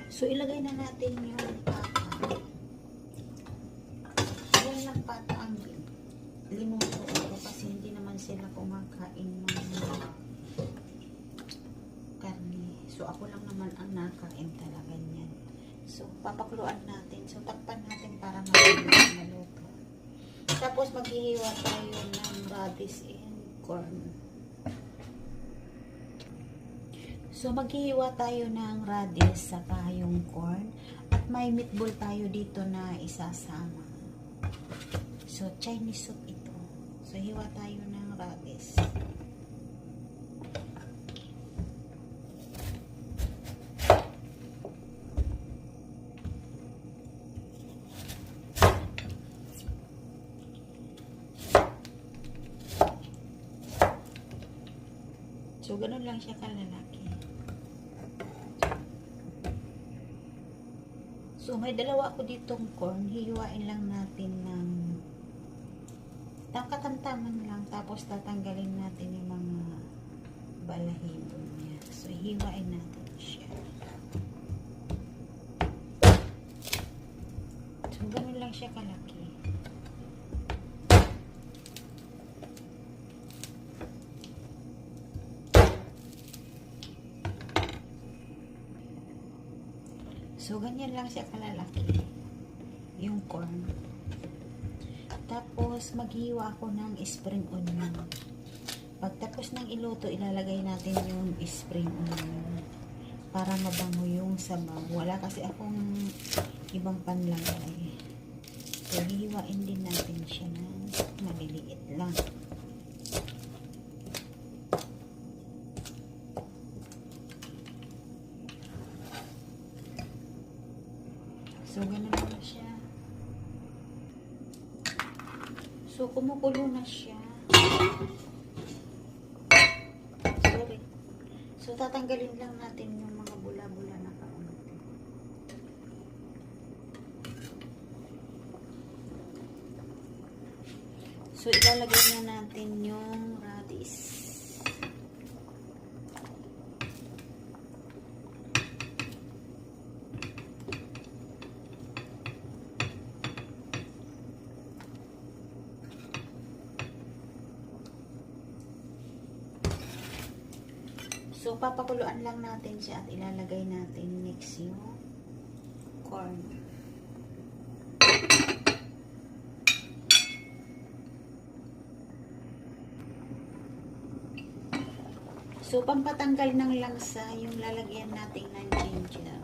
So, ilagay na natin yung pata. Yan lang pata ang linuto ko kasi hindi naman sila kumakain ng karne. So, ako lang naman ang nakain talaga niyan. So, papakuluan natin. So, takpan natin para maluto. Tapos, maghihiwa tayo ng radish and corn. So, maghihiwa tayo ng radish saka yung corn. At may meatball tayo dito na isasama. So, Chinese soup ito. So, hiwa tayo ng radish. So, ganun lang siya kalalaki. So, may dalawa ako ditong corn. Hihiwain lang natin ng katamtaman lang. Tapos, tatanggalin natin yung mga balahibo niya. So, hihiwain natin siya. So, ganun lang siya kalaki. So, ganyan lang siya kalalaki. Yung corn. Tapos, maghiwa ako ng spring onion. Pagtapos ng iluto, ilalagay natin yung spring onion. Para mabango yung sabaw. Wala kasi akong ibang panlagay. So, hihiwain din natin siya ng maliliit lang. So, ganun na siya. So, kumukulo na siya. Sorry. So, tatanggalin lang natin yung mga bula-bula na kaunti. So, ilalagay na natin yung radish. So, papakuluan lang natin siya at ilalagay natin next yung corn. So, pampatanggal ng langsa yung lalagyan natin ng ginger.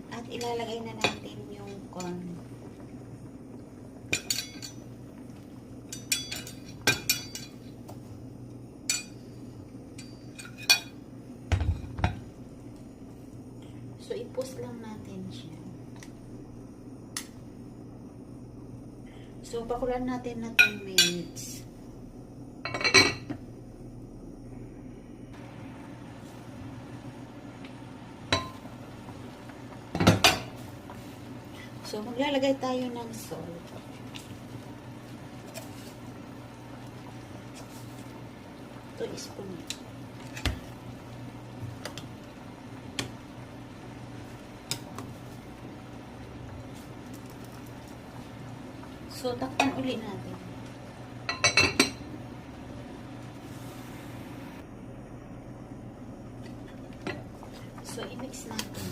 At ilalagay na natin yung corn. So, ipus lang natin siya. So, pakulan natin na 10 minutes. So, maglalagay tayo ng salt. Ito spoon. So, takpan uli natin. So, i-mix natin.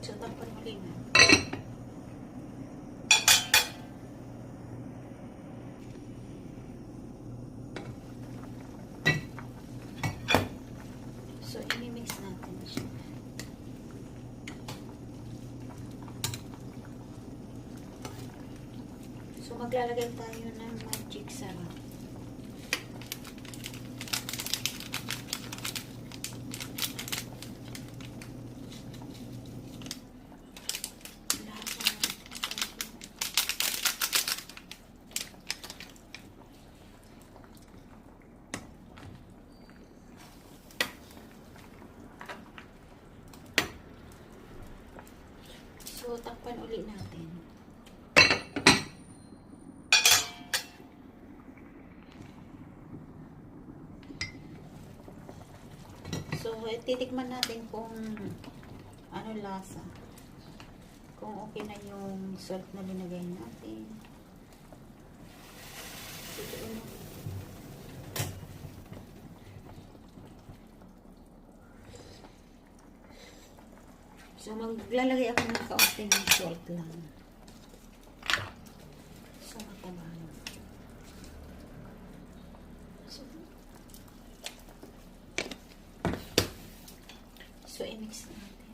So, takpan uli natin. So, i-mix natin siya. So, maglalagay tayo ng magic sarap. So, takpan uli natin. So, titikman natin kung ano lasa. Kung okay na yung salt na linagay natin. So, maglalagay ako ng kaunting salt lang. So, mataba na. So, i-mix natin.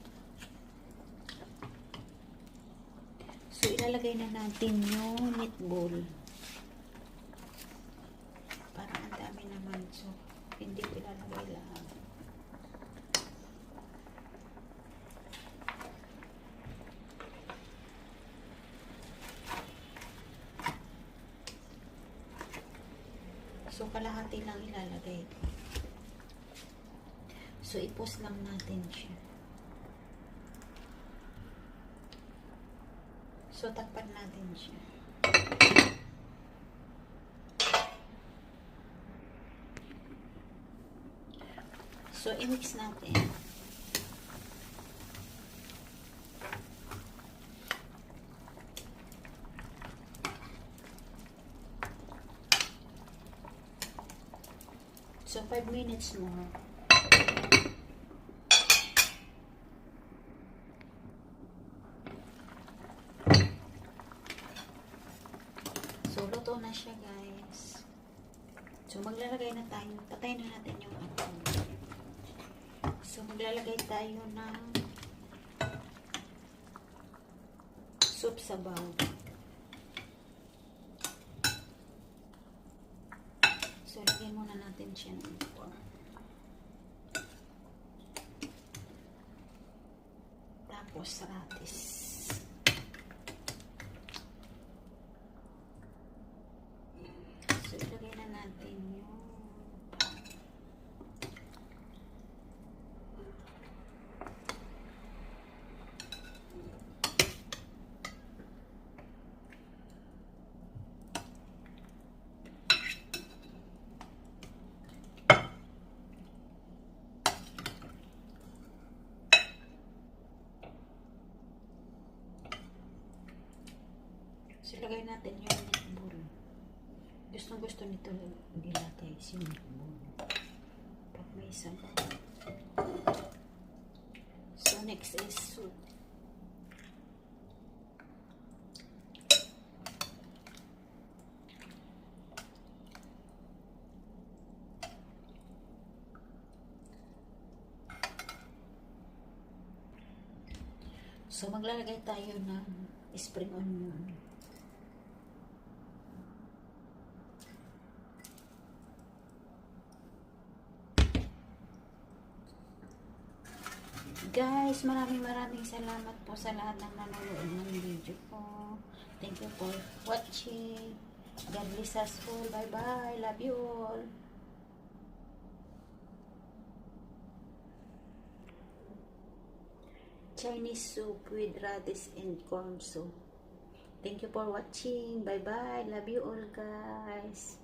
So, ilalagay na natin yung meatball. Parang ang dami naman. So, hindi ko ilalagay lahat. So, kalahati lang ilalagay ko. So, i-post lang natin siya. So, takpan natin siya. So, i-mix natin. So, 5 minutes more. So, luto na siya, guys. So, maglalagay na tayo. Patayin na natin yung apo. So, maglalagay tayo ng soup sabaw. So, lagyan muna natin siya ng ito. Tapos, ratis. So, ilagay na natin yung so, ilagay natin yung meatball. Gustong-gusto nito nila, guys, yung meatball. Pag may sabaw. So, next is soup. So, maglalagay tayo ng spring onion. Guys, maraming salamat po sa lahat ng nanonood ng video ko. Thank you for watching. God bless us all. Bye-bye. Love you all. Chinese soup with radish and corn soup. Thank you for watching. Bye-bye. Love you all, guys.